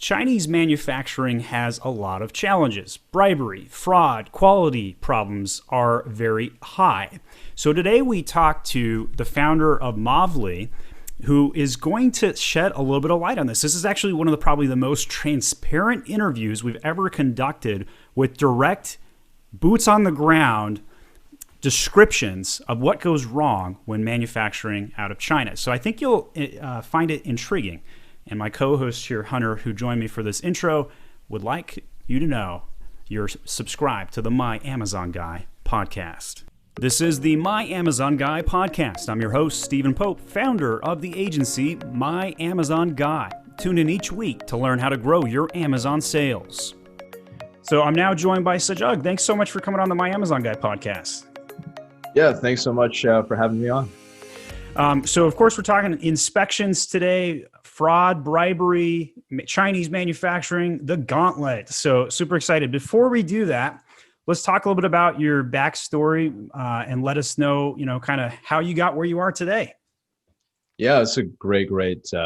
Chinese manufacturing has a lot of challenges. Bribery, fraud, quality problems are very high. So today we talk to the founder of Movley, who is going to shed a little bit of light on this. This is actually one of probably the most transparent interviews we've ever conducted, with direct, boots on the ground descriptions of what goes wrong when manufacturing out of China. So I think you'll find it intriguing. And my co-host here, Hunter, who joined me for this intro, would like you to know you're subscribed to the My Amazon Guy podcast. This is the My Amazon Guy podcast. I'm your host, Stephen Pope, founder of the agency My Amazon Guy. Tune in each week to learn how to grow your Amazon sales. So I'm now joined by Sajag. Thanks so much for coming on the My Amazon Guy podcast. Yeah, thanks so much for having me on. So of course, we're talking inspections today, fraud, bribery, Chinese manufacturing, the gauntlet. So super excited. Before we do that, let's talk a little bit about your backstory and let us know, kind of how you got where you are today. Yeah, it's a great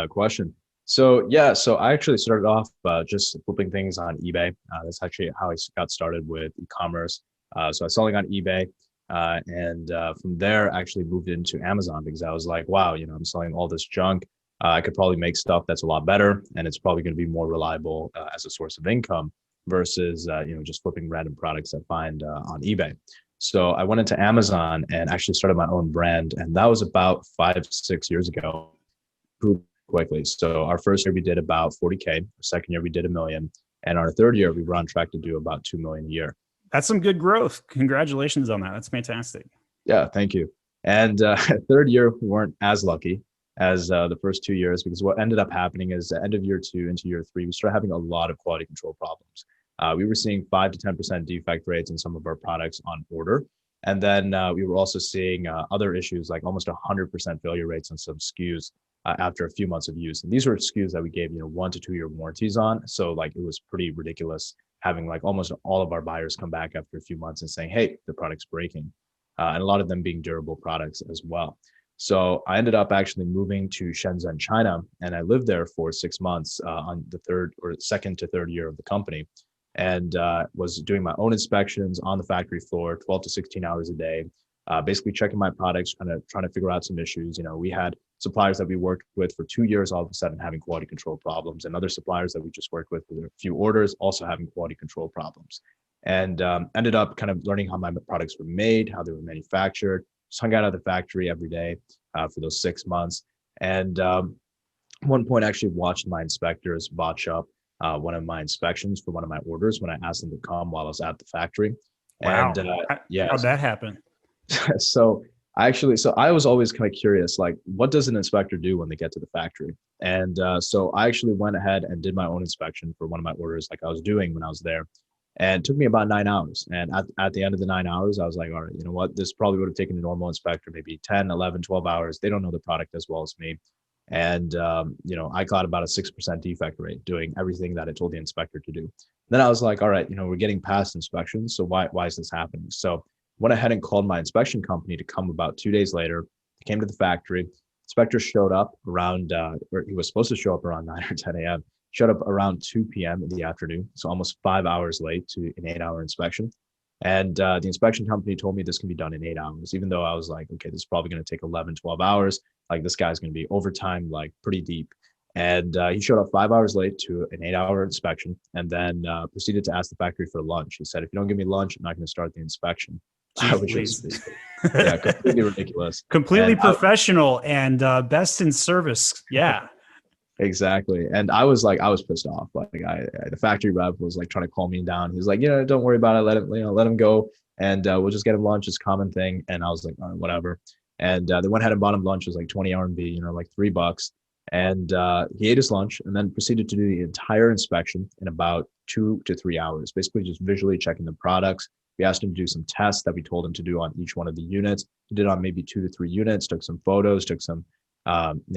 question. So I actually started off just flipping things on eBay. That's actually how I got started with e-commerce. So I was selling on eBay. And from there, I actually moved into Amazon because I was like, wow, I'm selling all this junk. I could probably make stuff that's a lot better, and it's probably going to be more reliable as a source of income versus, just flipping random products I find on eBay. So I went into Amazon and actually started my own brand. And that was about 5-6 years ago. Grew quickly. So our first year we did about 40K. Our second year we did $1 million. And our third year we were on track to do about $2 million a year. That's some good growth. Congratulations on that. That's fantastic. Yeah, thank you. And third year, we weren't as lucky as the first 2 years, because what ended up happening is at end of year 2 into year 3, we started having a lot of quality control problems. We were seeing 5 to 10% defect rates in some of our products on order. And then we were also seeing other issues like almost 100% failure rates on some SKUs after a few months of use. And these were SKUs that we gave 1 to 2 year warranties on. So like it was pretty ridiculous having like almost all of our buyers come back after a few months and saying, hey, the product's breaking. And a lot of them being durable products as well. So I ended up actually moving to Shenzhen, China, and I lived there for 6 months on the second to third year of the company, and was doing my own inspections on the factory floor, 12 to 16 hours a day, basically checking my products, trying to figure out some issues. We had suppliers that we worked with for 2 years, all of a sudden having quality control problems, and other suppliers that we just worked with a few orders, also having quality control problems. And ended up kind of learning how my products were made, how they were manufactured. Just hung out at the factory every day for those 6 months. And at one point, I actually watched my inspectors botch up one of my inspections for one of my orders when I asked them to come while I was at the factory. Wow. And how'd that happen? So I was always kind of curious, like, what does an inspector do when they get to the factory? And so I actually went ahead and did my own inspection for one of my orders, like I was doing when I was there. And it took me about 9 hours. And at the end of the 9 hours, I was like, all right, you know what? This probably would have taken a normal inspector maybe 10, 11, 12 hours. They don't know the product as well as me. And, I got about a 6% defect rate doing everything that I told the inspector to do. Then I was like, all right, we're getting past inspections. So why is this happening? So went ahead and called my inspection company to come about 2 days later. They came to the factory. Inspector showed up around, or he was supposed to show up around 9 or 10 a.m. Showed up around 2 p.m. in the afternoon, so almost 5 hours late to an 8-hour inspection. And the inspection company told me this can be done in 8 hours, even though I was like, okay, this is probably going to take 11, 12 hours. Like, this guy's going to be overtime, like pretty deep. And he showed up 5 hours late to an 8-hour inspection, and then proceeded to ask the factory for lunch. He said, if you don't give me lunch, I'm not going to start the inspection. Which was completely ridiculous. Completely professional and best in service. Yeah. Exactly. And I was pissed off. Like the factory rep was like trying to calm me down. He was like, don't worry about it. Let him go. And we'll just get him lunch. It's a common thing. And I was like, all right, whatever. And they went ahead and bought him lunch. It was like 20 RMB, like $3. And he ate his lunch and then proceeded to do the entire inspection in about 2 to 3 hours, basically just visually checking the products. We asked him to do some tests that we told him to do on each one of the units. He did on maybe 2 to 3 units, took some photos, took some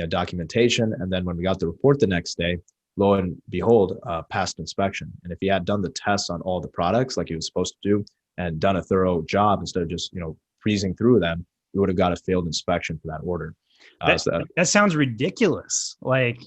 documentation. And then when we got the report the next day, lo and behold, passed inspection. And if he had done the tests on all the products like he was supposed to do and done a thorough job instead of just, breezing through them, we would have got a failed inspection for that order. That sounds ridiculous. Like,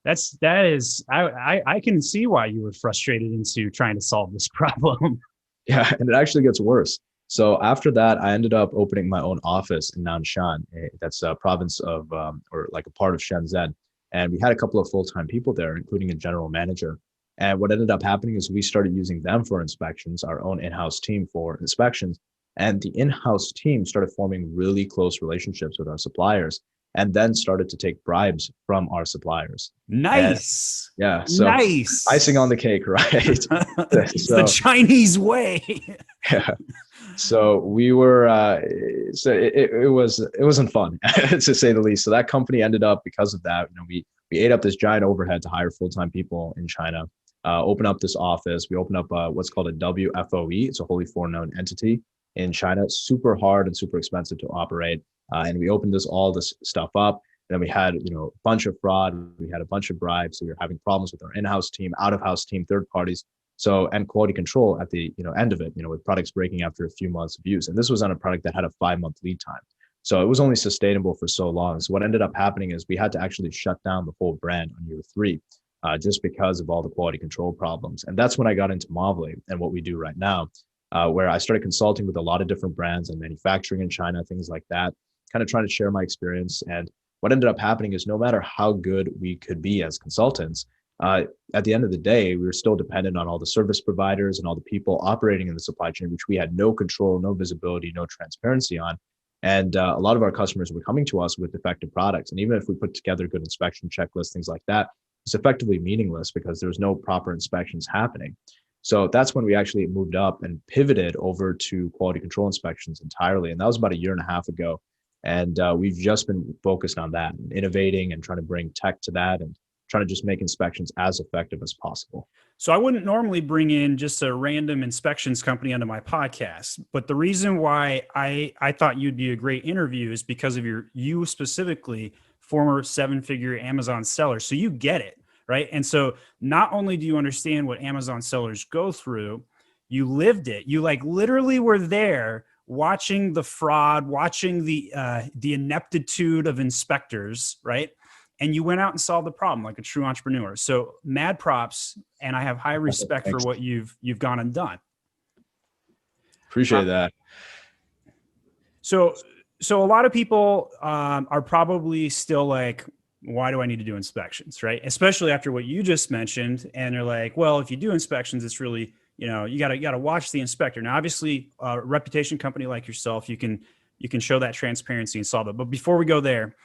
I can see why you were frustrated into trying to solve this problem. Yeah, and it actually gets worse. So after that, I ended up opening my own office in Nanshan. That's a province of, or like a part of Shenzhen. And we had a couple of full-time people there, including a general manager. And what ended up happening is we started using them for inspections, our own in-house team for inspections. And the in-house team started forming really close relationships with our suppliers and then started to take bribes from our suppliers. And Nice. yeah, so icing on Nice. the cake, right? It's the So Chinese way. yeah. So we were, so it wasn't fun to say the least. So that company ended up because of that. We ate up this giant overhead to hire full-time people in China, open up this office. We opened up what's called a WFOE. It's a wholly foreign owned entity in China. It's super hard and super expensive to operate. And we opened all this stuff up. And then we had, a bunch of fraud. We had a bunch of bribes. So we were having problems with our in-house team, out-of-house team, third parties. So, and quality control at the end of it, with products breaking after a few months of use. And this was on a product that had a 5-month lead time. So it was only sustainable for so long. So what ended up happening is we had to actually shut down the whole brand on year 3, just because of all the quality control problems. And that's when I got into Movley and what we do right now, where I started consulting with a lot of different brands and manufacturing in China, things like that, kind of trying to share my experience. And what ended up happening is no matter how good we could be as consultants, at the end of the day, we were still dependent on all the service providers and all the people operating in the supply chain, which we had no control, no visibility, no transparency on. And a lot of our customers were coming to us with defective products. And even if we put together good inspection checklists, things like that, it's effectively meaningless because there's no proper inspections happening. So that's when we actually moved up and pivoted over to quality control inspections entirely. And that was about a year and a half ago. And we've just been focused on that, and innovating and trying to bring tech to that and trying to just make inspections as effective as possible. So I wouldn't normally bring in just a random inspections company onto my podcast, but the reason why I thought you'd be a great interview is because of you specifically, former 7-figure Amazon seller. So you get it, right? And so not only do you understand what Amazon sellers go through, you lived it. You like literally were there watching the fraud, watching the ineptitude of inspectors, right? And you went out and solved the problem like a true entrepreneur. So mad props, and I have high respect for Thanks. what you've gone and done. Appreciate that. So a lot of people are probably still like, why do I need to do inspections, right? Especially after what you just mentioned, and they're like, well, if you do inspections, it's really, you gotta watch the inspector. Now, obviously, a reputation company like yourself, you can show that transparency and solve it. But before we go there,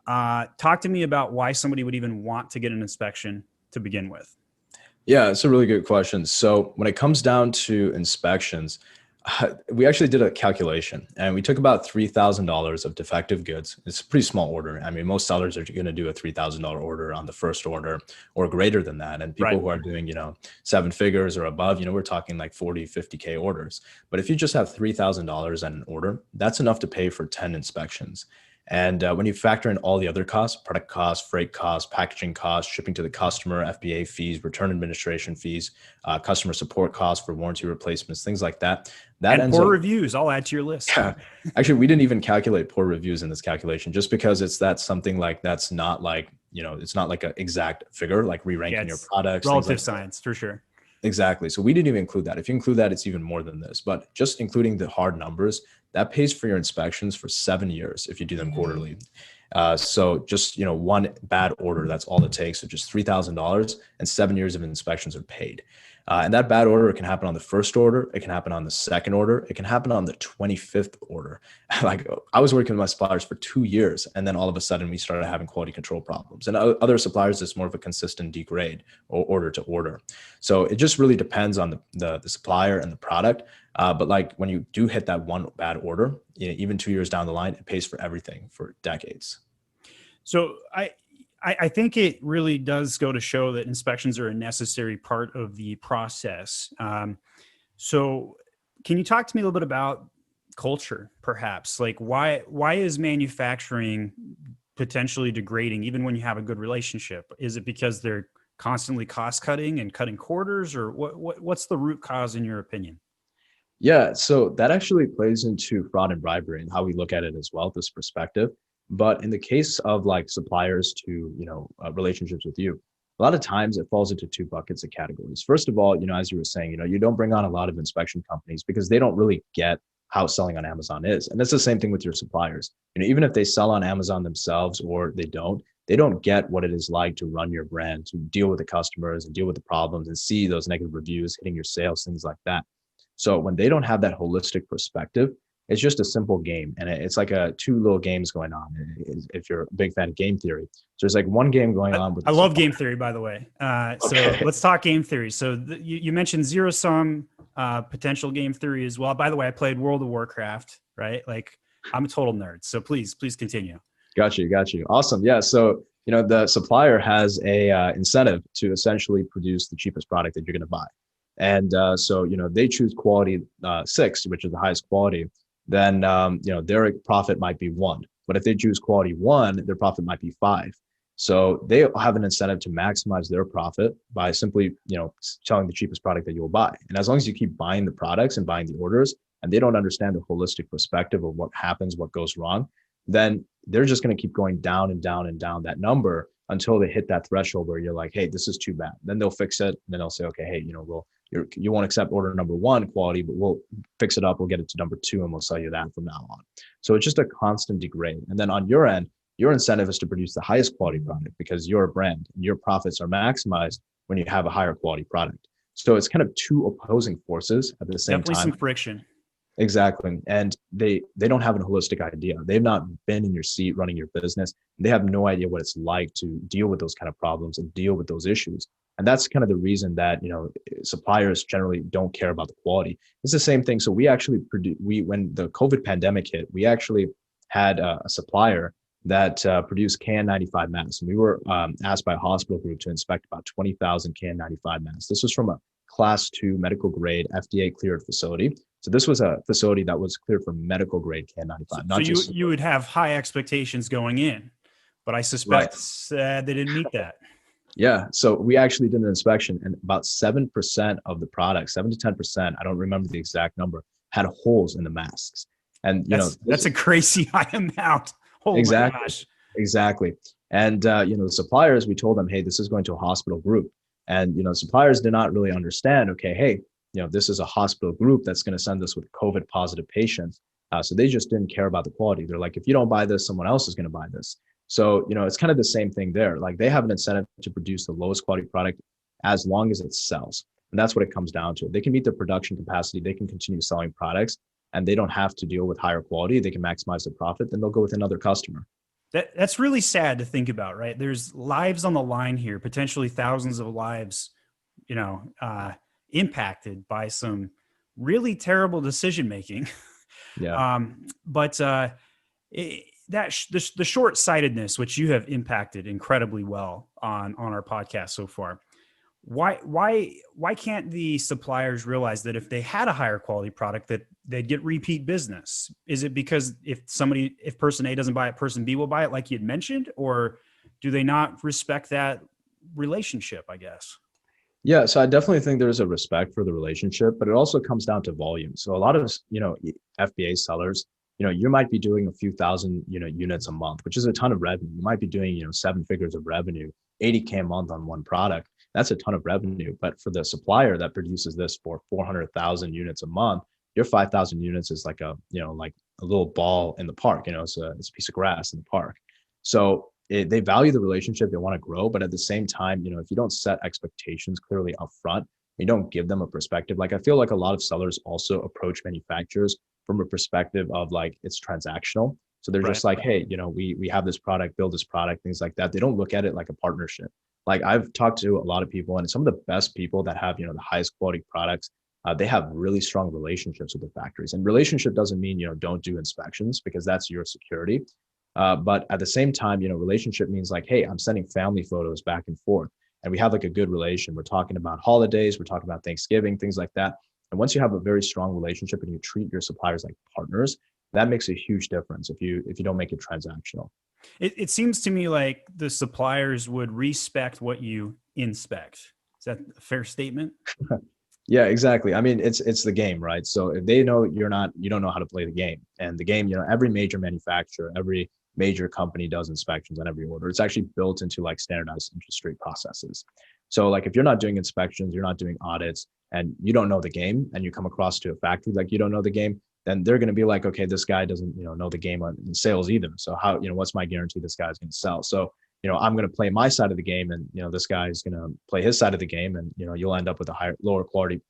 talk to me about why somebody would even want to get an inspection to begin with. Yeah, it's a really good question. So when it comes down to inspections, we actually did a calculation and we took about $3,000 of defective goods. It's a pretty small order. I mean, most sellers are going to do a $3,000 order on the first order or greater than that. And people who are doing, 7 figures or above, we're talking like 40, 50K orders. But if you just have $3,000 on an order, that's enough to pay for 10 inspections. And when you factor in all the other costs, product costs, freight costs, packaging costs, shipping to the customer, FBA fees, return administration fees, customer support costs for warranty replacements, things like that. That and ends poor up, reviews, I'll add to your list. Yeah. Actually, we didn't even calculate poor reviews in this calculation just because that's something like that's not like, it's not like an exact figure, like re-ranking your products. Relative like science, for sure. Exactly. So we didn't even include that. If you include that, it's even more than this. But just including the hard numbers, that pays for your inspections for 7 years if you do them quarterly. So just one bad order, that's all it takes. So just $3,000 and 7 years of inspections are paid. And that bad order, it can happen on the first order, it can happen on the second order, it can happen on the 25th order. Like I was working with my suppliers for 2 years, and then all of a sudden we started having quality control problems. And other suppliers, it's more of a consistent degrade or order to order. So it just really depends on the supplier and the product. But like when you do hit that one bad order, even 2 years down the line, it pays for everything for decades. So I think it really does go to show that inspections are a necessary part of the process. So can you talk to me a little bit about culture, perhaps? Like why is manufacturing potentially degrading even when you have a good relationship? Is it because they're constantly cost cutting and cutting corners, or what's the root cause in your opinion? Yeah, so that actually plays into fraud and bribery and how we look at it as well, this perspective. But in the case of like suppliers to, relationships with you, a lot of times it falls into two buckets of categories. First of all, as you were saying, you don't bring on a lot of inspection companies because they don't really get how selling on Amazon is. And that's the same thing with your suppliers. Even if they sell on Amazon themselves or they don't get what it is like to run your brand, to deal with the customers and deal with the problems and see those negative reviews hitting your sales, things like that. So when they don't have that holistic perspective, it's just a simple game. And it's like two little games going on. If you're a big fan of game theory. So there's like one game going on with. I love game theory, by the way. So let's talk game theory. So you mentioned zero sum potential game theory as well. By the way, I played World of Warcraft, right? Like I'm a total nerd. So please continue. Got you. Awesome. Yeah. So, the supplier has a incentive to essentially produce the cheapest product that you're going to buy. And so, they choose quality 6, which is the highest quality, then, their profit might be 1. But if they choose quality 1, their profit might be 5. So they have an incentive to maximize their profit by simply, selling the cheapest product that you'll buy. And as long as you keep buying the products and buying the orders, and they don't understand the holistic perspective of what happens, what goes wrong, then they're just going to keep going down and down and down that number until they hit that threshold where you're like, hey, this is too bad. Then they'll fix it. And then they'll say, okay, hey, you won't accept order number 1 quality, but we'll fix it up. We'll get it to number 2 and we'll sell you that from now on. So it's just a constant degrade. And then on your end, your incentive is to produce the highest quality product because you're a brand and your profits are maximized when you have a higher quality product. So it's kind of two opposing forces at the same time. Definitely some friction. Exactly. And they don't have a holistic idea. They've not been in your seat running your business. They have no idea what it's like to deal with those kind of problems and deal with those issues. And that's kind of the reason that, suppliers generally don't care about the quality. It's the same thing. So we actually when the COVID pandemic hit, we actually had a supplier that produced KN95 masks. And we were asked by a hospital group to inspect about 20,000 KN95 masks. This was from a class 2 medical grade FDA cleared facility. So this was a facility that was cleared for medical grade KN95. So you would have high expectations going in, but I suspect they didn't meet that. Yeah. So we actually did an inspection and about 7% of the product, 7 to 10%, I don't remember the exact number, had holes in the masks. And that's a crazy high amount. Oh exactly, my gosh. Exactly. And the suppliers, we told them, hey, this is going to a hospital group. And suppliers did not really understand, okay, hey, this is a hospital group that's going to send us with COVID positive patients. So they just didn't care about the quality. They're like, if you don't buy this, someone else is going to buy this. So, it's kind of the same thing there. Like they have an incentive to produce the lowest quality product as long as it sells. And that's what it comes down to. They can meet their production capacity. They can continue selling products and they don't have to deal with higher quality. They can maximize their profit. Then they'll go with another customer. That's really sad to think about, right? There's lives on the line here, potentially thousands of lives, impacted by some really terrible decision making. Yeah. The short-sightedness, which you have impacted incredibly well on our podcast so far. Why can't the suppliers realize that if they had a higher quality product that they'd get repeat business? Is it because if person A doesn't buy it, person B will buy it, like you had mentioned, or do they not respect that relationship, I guess? Yeah, so I definitely think there's a respect for the relationship, but it also comes down to volume. So a lot of, FBA sellers, you might be doing a few thousand, units a month, which is a ton of revenue. You might be doing, 7 figures of revenue, 80K a month on one product. That's a ton of revenue. But for the supplier that produces this for 400,000 units a month, your 5,000 units is like a little ball in the park. It's a piece of grass in the park. So they value the relationship. They want to grow, but at the same time, if you don't set expectations clearly up front, you don't give them a perspective. Like I feel like a lot of sellers also approach manufacturers from a perspective of like it's transactional. So they're just like, hey, we have this product, build this product, things like that. They don't look at it like a partnership. Like I've talked to a lot of people, and some of the best people that have, the highest quality products, they have really strong relationships with the factories. And relationship doesn't mean, don't do inspections because that's your security. But at the same time, relationship means like, hey, I'm sending family photos back and forth and we have like a good relation. We're talking about holidays, we're talking about Thanksgiving, things like that. And once you have a very strong relationship and you treat your suppliers like partners, that makes a huge difference if you don't make it transactional. It seems to me like the suppliers would respect what you inspect. Is that a fair statement? Yeah, exactly. I mean, it's the game, right? So if they know you don't know how to play the game, and the game, every major manufacturer, every major company does inspections on every order. It's actually built into like standardized industry processes. So like if you're not doing inspections, you're not doing audits, and you don't know the game, and you come across to a factory like you don't know the game, then they're going to be like, okay, this guy doesn't, know the game on sales either. So how, what's my guarantee this guy's going to sell? So, I'm going to play my side of the game, and, this guy is going to play his side of the game, and, you'll end up with a lower quality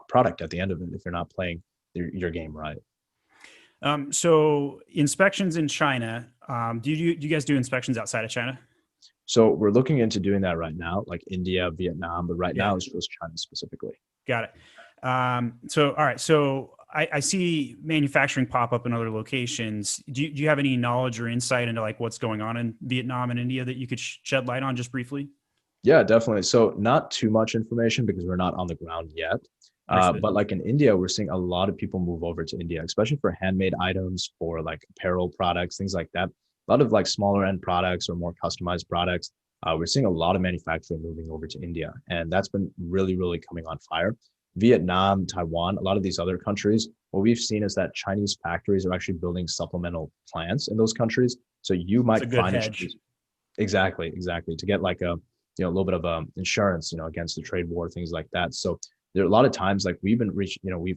product at the end of it if you're not playing your game right. So inspections in China, do you guys do inspections outside of China? So we're looking into doing that right now, like India, Vietnam, but right now it's just China specifically. Got it. All right. So I see manufacturing pop up in other locations. Do you have any knowledge or insight into like what's going on in Vietnam and India that you could shed light on just briefly? Yeah, definitely. So not too much information because we're not on the ground yet. But like in India, we're seeing a lot of people move over to India, especially for handmade items, for like apparel products, things like that. A lot of like smaller end products or more customized products. We're seeing a lot of manufacturing moving over to India, and that's been really, really coming on fire. Vietnam, Taiwan, a lot of these other countries, what we've seen is that Chinese factories are actually building supplemental plants in those countries. So you might find it. Exactly, to get like a little bit of insurance, against the trade war, things like that. So there are a lot of times like we've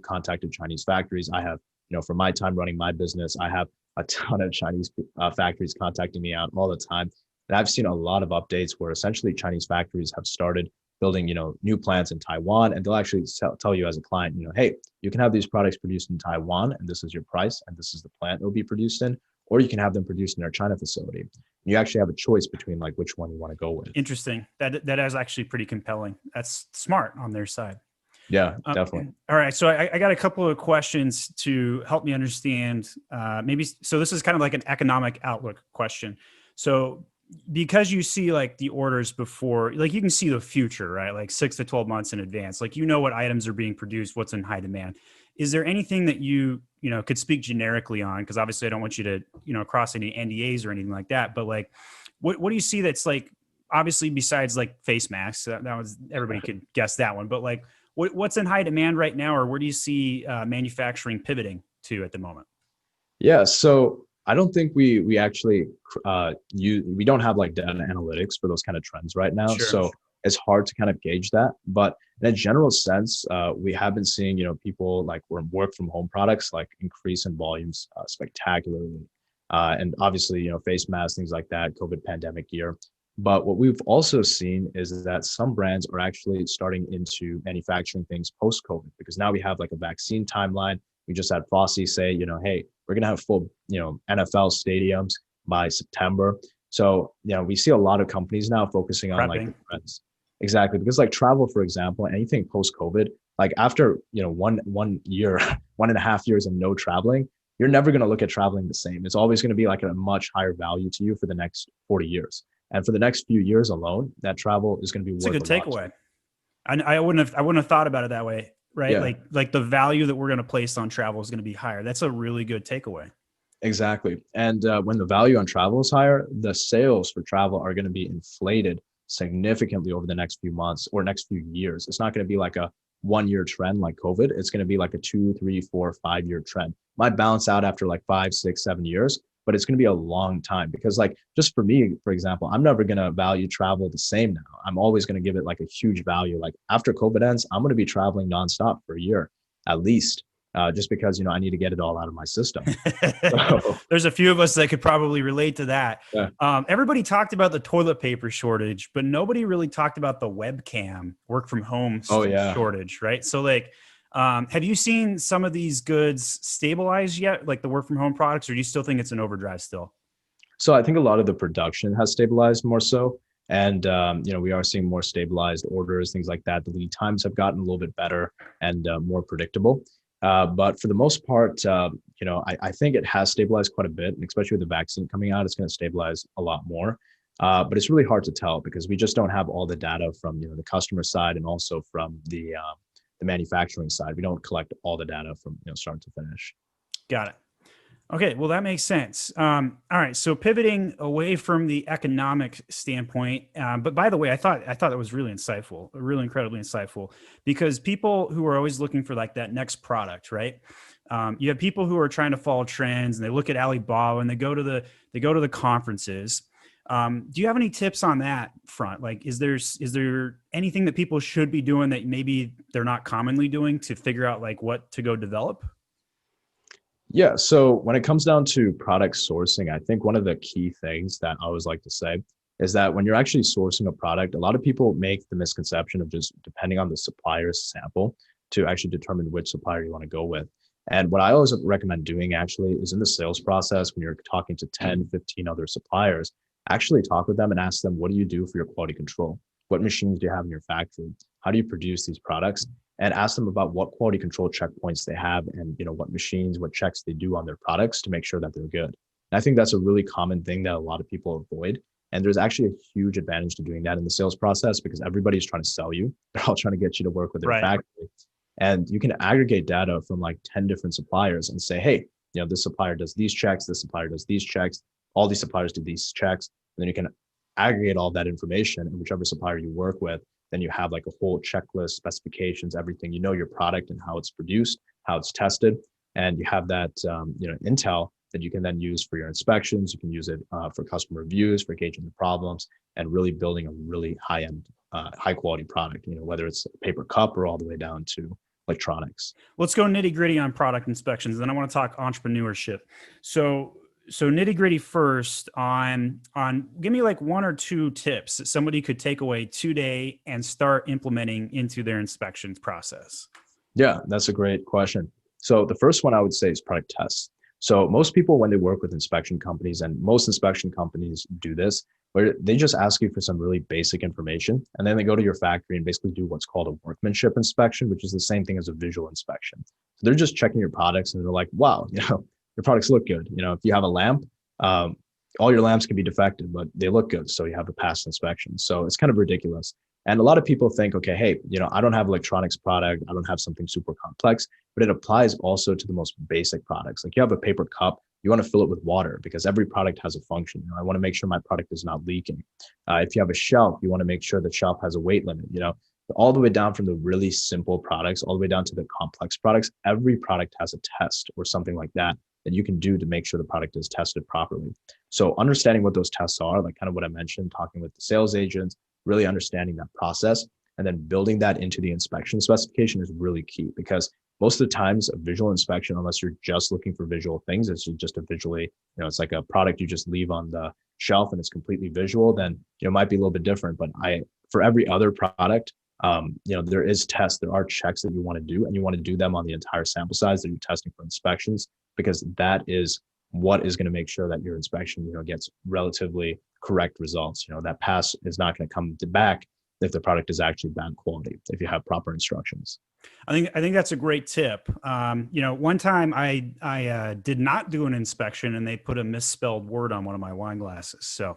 contacted Chinese factories. I have, from my time running my business, I have a ton of Chinese factories contacting me out all the time. And I've seen a lot of updates where essentially Chinese factories have started building, new plants in Taiwan, and they'll actually tell you as a client, hey, you can have these products produced in Taiwan, and this is your price, and this is the plant they'll be produced in, or you can have them produced in our China facility. And you actually have a choice between like which one you want to go with. Interesting. That is actually pretty compelling. That's smart on their side. Yeah, definitely. All right. So I got a couple of questions to help me understand. So this is kind of like an economic outlook question. So because you see like the orders before, like you can see the future, right? Like 6 to 12 months in advance, like, what items are being produced, what's in high demand. Is there anything that you could speak generically on? Because obviously I don't want you to, cross any NDAs or anything like that. But like, what do you see that's like, obviously besides like face masks, that was, everybody could guess that one. But like, what's in high demand right now, or where do you see manufacturing pivoting to at the moment? Yeah, so I don't think we actually we don't have like data analytics for those kind of trends right now. Sure. So it's hard to kind of gauge that. But in a general sense, we have been seeing, people like work from home products like increase in volumes spectacularly. And obviously, face masks, things like that, COVID pandemic year. But what we've also seen is that some brands are actually starting into manufacturing things post-COVID, because now we have like a vaccine timeline. We just had Fosse say, hey, we're going to have full, NFL stadiums by September. So, we see a lot of companies now focusing on like the trends. Exactly. Because like travel, for example, anything post-COVID, like after, 1 year, 1.5 years of no traveling, you're never going to look at traveling the same. It's always going to be like a much higher value to you for the next 40 years. And for the next few years alone, that travel is going to be worth a good takeaway. I wouldn't have thought about it that way, right? Yeah. Like the value that we're going to place on travel is going to be higher. That's a really good takeaway. Exactly. And when the value on travel is higher, the sales for travel are going to be inflated significantly over the next few months or next few years. It's not going to be like a 1 year trend like COVID. It's going to be like a 2, 3, 4, 5 year trend. Might balance out after like 5, 6, 7 years, but it's going to be a long time, because like just for me, for example, I'm never going to value travel the same now. I'm always going to give it like a huge value. Like after COVID ends, I'm going to be traveling nonstop for a year at least, just because, I need to get it all out of my system. So, there's a few of us that could probably relate to that. Yeah. Everybody talked about the toilet paper shortage, but nobody really talked about the webcam work from home shortage, right? So like, have you seen some of these goods stabilize yet, like the work from home products, or do you still think it's an overdrive still? So I think a lot of the production has stabilized more so. And, we are seeing more stabilized orders, things like that. The lead times have gotten a little bit better and more predictable. But for the most part, I think it has stabilized quite a bit, and especially with the vaccine coming out, it's going to stabilize a lot more. But it's really hard to tell because we just don't have all the data from, the customer side and also from the manufacturing side. We don't collect all the data from, start to finish. Got it. Okay, well that makes sense. All right, so pivoting away from the economic standpoint, but by the way, I thought that was really insightful, really incredibly insightful, because people who are always looking for like that next product, right? You have people who are trying to follow trends, and they look at Alibaba and they go to the conferences. Do you have any tips on that front? Like, is there anything that people should be doing that maybe they're not commonly doing to figure out like what to go develop? Yeah. So when it comes down to product sourcing, I think one of the key things that I always like to say is that when you're actually sourcing a product, a lot of people make the misconception of just depending on the supplier's sample to actually determine which supplier you want to go with. And what I always recommend doing actually is in the sales process, when you're talking to 10, 15 other suppliers, actually talk with them and ask them, what do you do for your quality control? What machines do you have in your factory? How do you produce these products? And ask them about what quality control checkpoints they have and what machines, what checks they do on their products to make sure that they're good. And I think that's a really common thing that a lot of people avoid. And there's actually a huge advantage to doing that in the sales process because everybody's trying to sell you. They're all trying to get you to work with their Right. factory. And you can aggregate data from like 10 different suppliers and say, hey, this supplier does these checks, this supplier does these checks, all these suppliers do these checks. And then you can aggregate all that information and whichever supplier you work with, then you have like a whole checklist, specifications, everything. You know your product and how it's produced, how it's tested, and you have that intel that you can then use for your inspections. You can use it for customer reviews, for gauging the problems, and really building a really high-end, high-quality product. Whether it's a paper cup or all the way down to electronics. Let's go nitty gritty on product inspections. Then I want to talk entrepreneurship. So nitty gritty first on give me like one or two tips that somebody could take away today and start implementing into their inspections process. Yeah, that's a great question. So the first one I would say is product tests. So most people, when they work with inspection companies, and most inspection companies do this, where they just ask you for some really basic information, and then they go to your factory and basically do what's called a workmanship inspection, which is the same thing as a visual inspection. So they're just checking your products, and they're like, "Wow, your products look good. If you have a lamp, um, all your lamps can be defective, but they look good, so you have a past inspection." So it's kind of ridiculous. And a lot of people think, okay, hey, I don't have electronics product, I don't have something super complex, but it applies also to the most basic products. Like you have a paper cup, you want to fill it with water because every product has a function. I want to make sure my product is not leaking. If you have a shelf, you want to make sure the shelf has a weight limit. All the way down from the really simple products, all the way down to the complex products. Every product has a test or something like that that you can do to make sure the product is tested properly. So understanding what those tests are, like kind of what I mentioned, talking with the sales agents, really understanding that process and then building that into the inspection specification is really key because most of the times a visual inspection, unless you're just looking for visual things, it's just a visually, it's like a product you just leave on the shelf and it's completely visual, then it might be a little bit different. But for every other product, there is tests, there are checks that you want to do, and you want to do them on the entire sample size that you're testing for inspections, because that is what is going to make sure that your inspection, gets relatively correct results. That pass is not going to come back if the product is actually bad quality, if you have proper instructions. I think that's a great tip. One time I did not do an inspection and they put a misspelled word on one of my wine glasses. So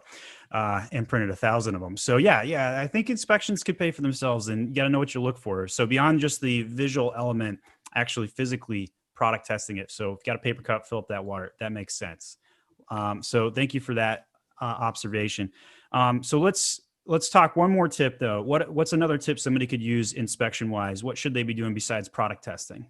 and printed 1,000 of them. So yeah, I think inspections could pay for themselves, and you got to know what you look for. So beyond just the visual element, actually physically product testing it. So if you got a paper cup, fill up that water. That makes sense. So thank you for that observation. So let's talk one more tip though. What's another tip somebody could use inspection wise? What should they be doing besides product testing?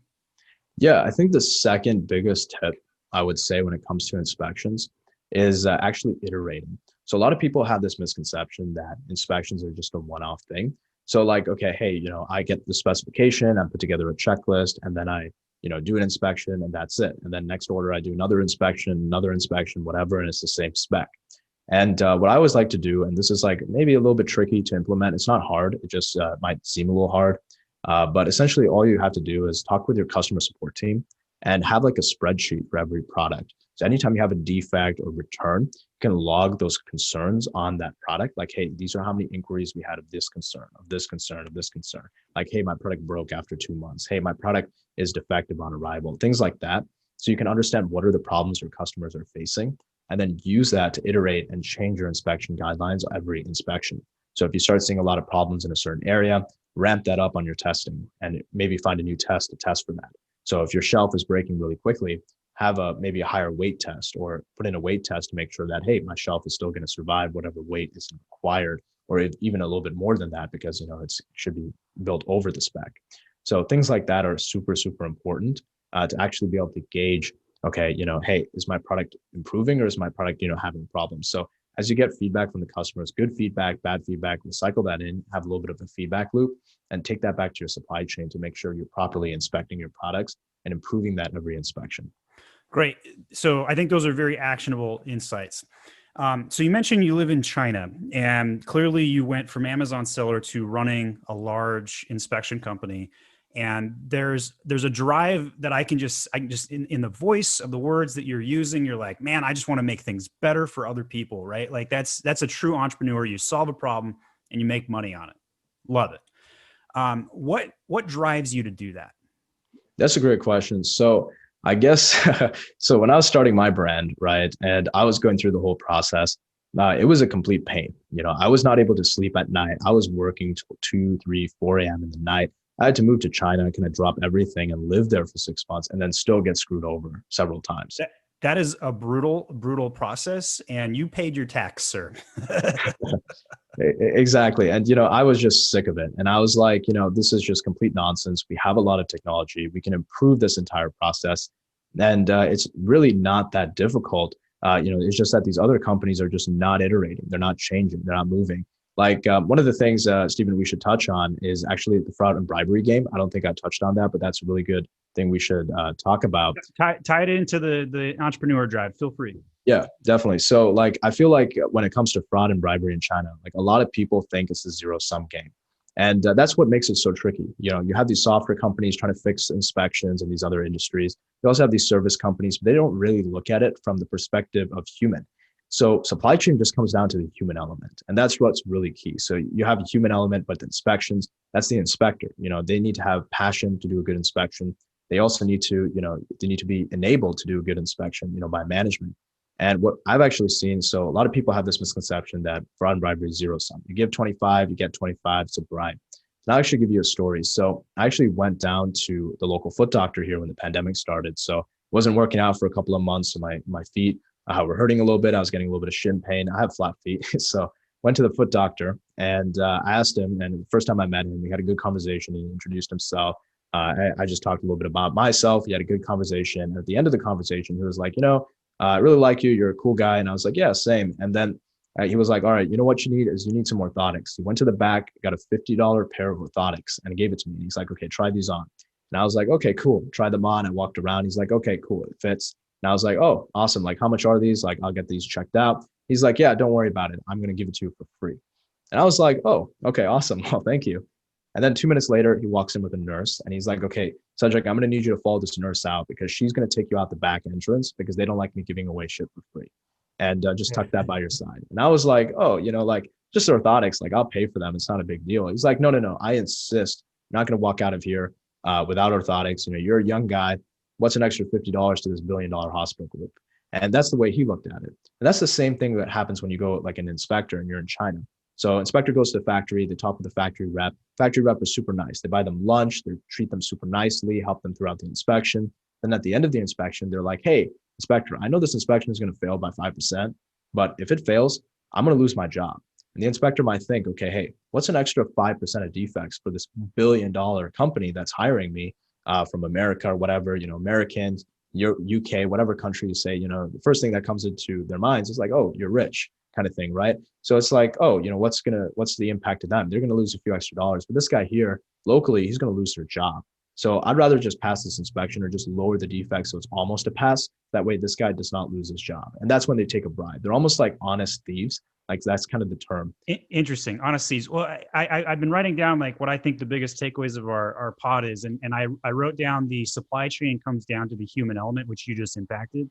Yeah, I think the second biggest tip I would say when it comes to inspections is actually iterating. So a lot of people have this misconception that inspections are just a one-off thing. So like, okay, hey, I get the specification, I put together a checklist, and then I, do an inspection, and that's it. And then next order, I do another inspection, whatever, and it's the same spec. And what I always like to do, and this is like maybe a little bit tricky to implement, it's not hard, it just might seem a little hard. But essentially, all you have to do is talk with your customer support team and have like a spreadsheet for every product. So anytime you have a defect or return, you can log those concerns on that product. Like, hey, these are how many inquiries we had of this concern, of this concern, of this concern. Like, hey, my product broke after 2 months. Hey, my product is defective on arrival, things like that. So you can understand what are the problems your customers are facing, and then use that to iterate and change your inspection guidelines every inspection. So if you start seeing a lot of problems in a certain area, ramp that up on your testing and maybe find a new test to test for that. So if your shelf is breaking really quickly, have a maybe a higher weight test or put in a weight test to make sure that, hey, my shelf is still going to survive whatever weight is required, or even a little bit more than that, because it should be built over the spec. So things like that are super, super important to actually be able to gauge, okay, hey, is my product improving or is my product, having problems? So as you get feedback from the customers, good feedback, bad feedback, recycle that in, have a little bit of a feedback loop, and take that back to your supply chain to make sure you're properly inspecting your products and improving that every inspection. Great. So I think those are very actionable insights. So you mentioned you live in China, and clearly you went from Amazon seller to running a large inspection company. And there's a drive that I can just in the voice of the words that you're using, you're like, man, I just want to make things better for other people, right? Like that's a true entrepreneur. You solve a problem and you make money on it. Love it. What drives you to do that? That's a great question. So I guess, so when I was starting my brand, right, and I was going through the whole process, it was a complete pain. I was not able to sleep at night. I was working till 2, 3, 4 a.m. in the night. I had to move to China, kind of drop everything and live there for 6 months and then still get screwed over several times. That is a brutal process, and you paid your tax, sir. Exactly. And, I was just sick of it. And I was like, this is just complete nonsense. We have a lot of technology. We can improve this entire process. And it's really not that difficult. It's just that these other companies are just not iterating. They're not changing. They're not moving. Like one of the things, Stephen, we should touch on is actually the fraud and bribery game. I don't think I touched on that, but that's a really good thing we should talk about. Tie it into the entrepreneur drive. Feel free. Yeah, definitely. So like, I feel like when it comes to fraud and bribery in China, like a lot of people think it's a zero sum game. And that's what makes it so tricky. You have these software companies trying to fix inspections and these other industries. You also have these service companies, but they don't really look at it from the perspective of human. So supply chain just comes down to the human element. And that's what's really key. So you have a human element, but the inspections, that's the inspector. They need to have passion to do a good inspection. They also need to, they need to be enabled to do a good inspection, by management. And what I've actually seen, so a lot of people have this misconception that fraud and bribery is zero sum. You give 25, you get 25, it's a bribe. And I'll actually give you a story. So I actually went down to the local foot doctor here when the pandemic started. So it wasn't working out for a couple of months. So my feet were hurting a little bit. I was getting a little bit of shin pain. I have flat feet. So went to the foot doctor and I asked him, and the first time I met him, we had a good conversation. He introduced himself. I just talked a little bit about myself. He had a good conversation. At the end of the conversation, he was like, I really like you. You're a cool guy. And I was like, yeah, same. And then he was like, all right, what you need is you need some orthotics. He went to the back, got a $50 pair of orthotics and gave it to me. He's like, okay, try these on. And I was like, okay, cool. Tried them on. I walked around. He's like, okay, cool. It fits. And I was like, oh, awesome. Like, how much are these? Like, I'll get these checked out. He's like, yeah, don't worry about it. I'm going to give it to you for free. And I was like, oh, okay, awesome. Well, thank you. And then 2 minutes later, he walks in with a nurse and he's like, okay, Sajag, I'm going to need you to follow this nurse out because she's going to take you out the back entrance because they don't like me giving away shit for free. And just tuck that by your side. And I was like, oh, like just orthotics, like I'll pay for them. It's not a big deal. He's like, no. I insist. You're not going to walk out of here without orthotics. You're a young guy. What's an extra $50 to this $1 billion hospital group? And that's the way he looked at it. And that's the same thing that happens when you go like an inspector and you're in China. So inspector goes to the factory, they talk with the factory rep. Factory rep is super nice. They buy them lunch, they treat them super nicely, help them throughout the inspection. Then at the end of the inspection, they're like, hey, inspector, I know this inspection is going to fail by 5%, but if it fails, I'm going to lose my job. And the inspector might think, okay, hey, what's an extra 5% of defects for this $1 billion company that's hiring me from America or whatever, Americans, UK, whatever country you say, the first thing that comes into their minds is like, oh, you're rich. Kind of thing, right? So it's like, oh, what's the impact to them? They're gonna lose a few extra dollars, but this guy here locally, he's gonna lose their job. So I'd rather just pass this inspection or just lower the defect so it's almost a pass. That way, this guy does not lose his job, and that's when they take a bribe. They're almost like honest thieves. Like that's kind of the term. Interesting, honest thieves. Well, I've been writing down like what I think the biggest takeaways of our pod is, and I wrote down the supply chain comes down to the human element, which you just impacted,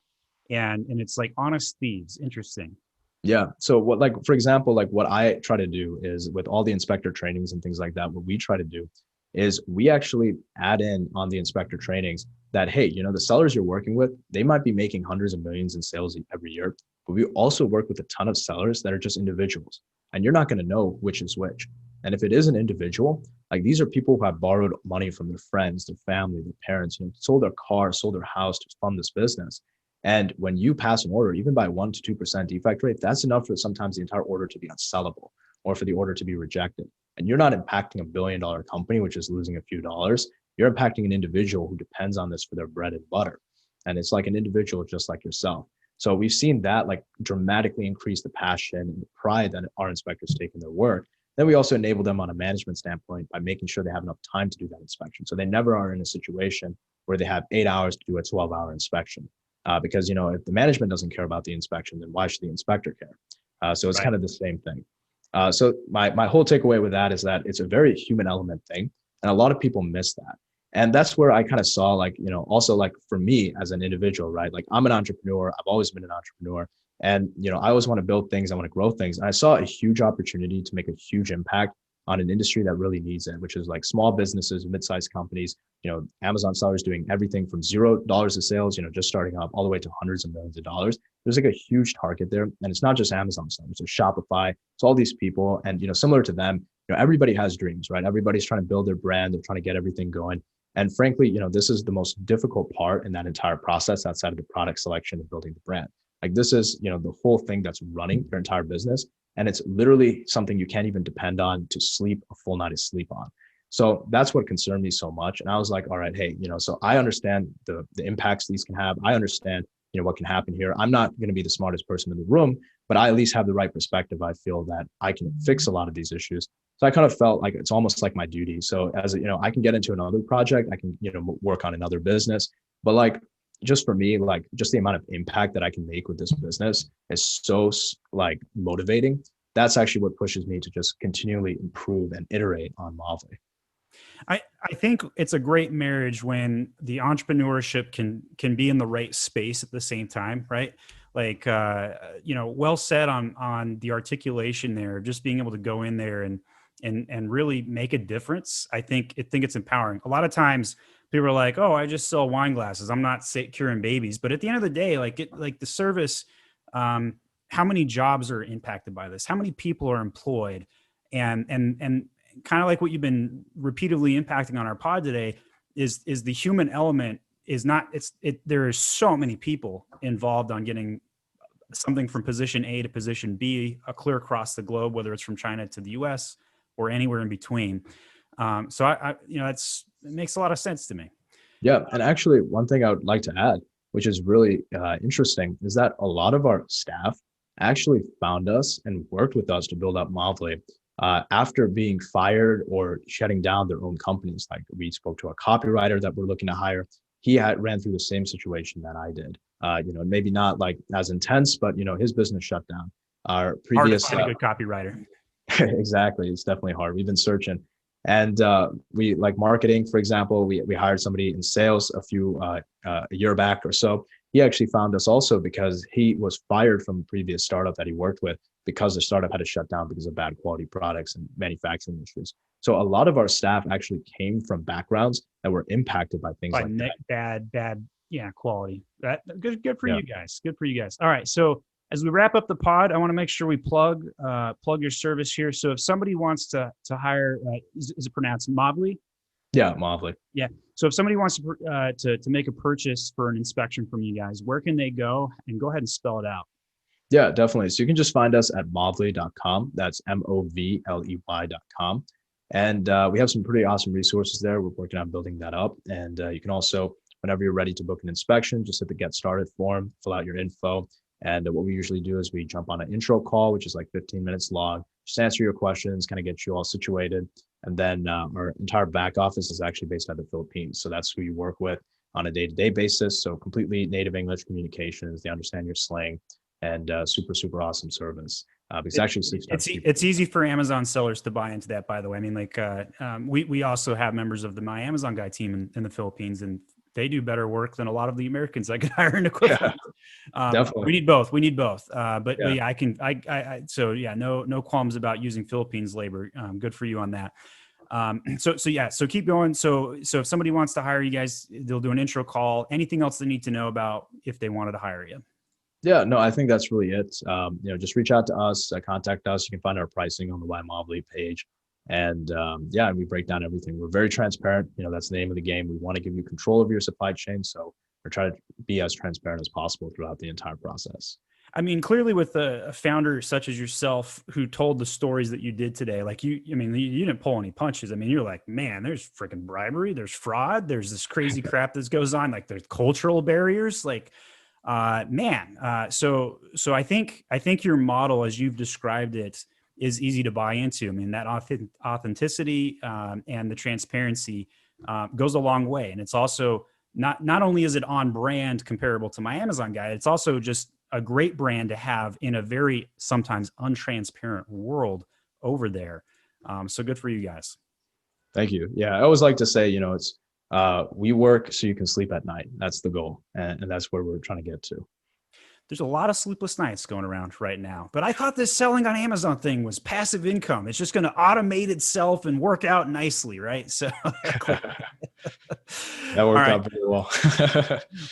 and it's like honest thieves. Interesting. Yeah. So what, like, for example, like what I try to do is with all the inspector trainings and things like that, what we try to do is we actually add in on the inspector trainings that, hey, the sellers you're working with, they might be making hundreds of millions in sales every year, but we also work with a ton of sellers that are just individuals and you're not going to know which is which. And if it is an individual, like these are people who have borrowed money from their friends, their family, their parents, sold their car, sold their house to fund this business. And when you pass an order, even by 1 to 2% defect rate, that's enough for sometimes the entire order to be unsellable or for the order to be rejected. And you're not impacting $1 billion company, which is losing a few dollars. You're impacting an individual who depends on this for their bread and butter. And it's like an individual just like yourself. So we've seen that like dramatically increase the passion and the pride that our inspectors take in their work. Then we also enable them on a management standpoint by making sure they have enough time to do that inspection. So they never are in a situation where they have 8 hours to do a 12-hour inspection. Because if the management doesn't care about the inspection, then why should the inspector care? So it's kind of the same thing. So my whole takeaway with that is that it's a very human element thing, and a lot of people miss that. And that's where I kind of saw also like for me as an individual, right? Like I'm an entrepreneur. I've always been an entrepreneur. And, I always want to build things. I want to grow things. And I saw a huge opportunity to make a huge impact on an industry that really needs it, which is like small businesses, mid-sized companies, Amazon sellers doing everything from $0 of sales, just starting up all the way to hundreds of millions of dollars. There's like a huge target there. And it's not just Amazon sellers, it's Shopify, it's all these people. And, similar to them, everybody has dreams, right? Everybody's trying to build their brand. They're trying to get everything going. And frankly, this is the most difficult part in that entire process outside of the product selection and building the brand. Like this is, the whole thing that's running your entire business. And it's literally something you can't even depend on to sleep a full night of sleep on. So that's what concerned me so much. And I was like, all right, hey, so I understand the impacts these can have. I understand, what can happen here. I'm not going to be the smartest person in the room, but I at least have the right perspective. I feel that I can fix a lot of these issues. So I kind of felt like it's almost like my duty. So as I can get into another project, I can, work on another business, but like, just for me, like just the amount of impact that I can make with this business is so like motivating. That's actually what pushes me to just continually improve and iterate on Movley. I think it's a great marriage when the entrepreneurship can be in the right space at the same time, right? Like well said on the articulation there, just being able to go in there and really make a difference. I think it's empowering. A lot of times people are like, oh, I just sell wine glasses, I'm not curing babies. But at the end of the day, like the service, how many jobs are impacted by this? How many people are employed? And kind of like what you've been repeatedly impacting on our pod today is the human element is not, there are so many people involved on getting something from position A to position B, clear across the globe, whether it's from China to the US or anywhere in between. So I it makes a lot of sense to me. Yeah. And actually one thing I would like to add, which is really interesting, is that a lot of our staff actually found us and worked with us to build up Movley after being fired or shutting down their own companies. Like we spoke to a copywriter that we're looking to hire. He ran through the same situation that I did. Maybe not like as intense, but his business shut down. Our previous hard to find a good copywriter. Exactly, it's definitely hard. We've been searching, and we like marketing, for example. We hired somebody in sales a year back or so. He actually found us also because he was fired from a previous startup that he worked with because the startup had to shut down because of bad quality products and manufacturing issues. So a lot of our staff actually came from backgrounds that were impacted by things like that. Bad, quality. Good for you guys. Good for you guys. All right, so as we wrap up the pod, I want to make sure we plug your service here. So if somebody wants to hire, is it pronounced Movley? Yeah, Movley. Yeah. So if somebody wants to make a purchase for an inspection from you guys, where can they go? And go ahead and spell it out. Yeah, definitely. So you can just find us at movley.com. That's MOVLEY.com. And we have some pretty awesome resources there. We're working on building that up. And you can also, whenever you're ready to book an inspection, just hit the get started form, fill out your info. And what we usually do is we jump on an intro call, which is like 15 minutes long, just answer your questions, kind of get you all situated. And then our entire back office is actually based out of the Philippines. So that's who you work with on a day-to-day basis. So completely native English communications. They understand your slang, and super, super awesome service. Because actually it's easy for Amazon sellers to buy into that, by the way. I mean, like we also have members of the My Amazon Guy team in the Philippines, and they do better work than a lot of the Americans I could hire in equipment. Yeah, definitely. We need both. But yeah, no qualms about using Philippines labor. Good for you on that. So keep going. So if somebody wants to hire you guys, they'll do an intro call. Anything else they need to know about if they wanted to hire you? Yeah, no, I think that's really it. Just reach out to us, contact us. You can find our pricing on the Why Movley page. And yeah, we break down everything. We're very transparent. That's the name of the game. We want to give you control of your supply chain. So we're trying to be as transparent as possible throughout the entire process. I mean, clearly with a founder such as yourself who told the stories that you did today, like you didn't pull any punches. I mean, you're like, man, there's freaking bribery, there's fraud, there's this crazy crap that goes on. Like there's cultural barriers. Like, so I think your model, as you've described it, is easy to buy into. I mean, that authenticity and the transparency goes a long way. And it's also not only is it on brand comparable to my Amazon guy, it's also just a great brand to have in a very sometimes untransparent world over there. So good for you guys. Thank you. Yeah, I always like to say, it's we work so you can sleep at night. That's the goal, and that's where we're trying to get to. There's a lot of sleepless nights going around right now, but I thought this selling on Amazon thing was passive income. It's just going to automate itself and work out nicely, right? So that worked out very well.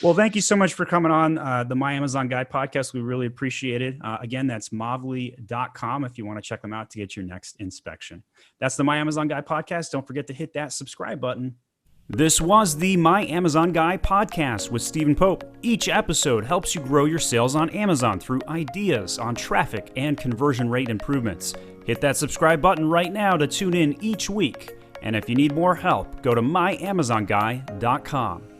Well, thank you so much for coming on the My Amazon Guy podcast. We really appreciate it. Again, that's movley.com if you want to check them out to get your next inspection. That's the My Amazon Guy podcast. Don't forget to hit that subscribe button. This was the My Amazon Guy podcast with Stephen Pope. Each episode helps you grow your sales on Amazon through ideas on traffic and conversion rate improvements. Hit that subscribe button right now to tune in each week. And if you need more help, go to myamazonguy.com.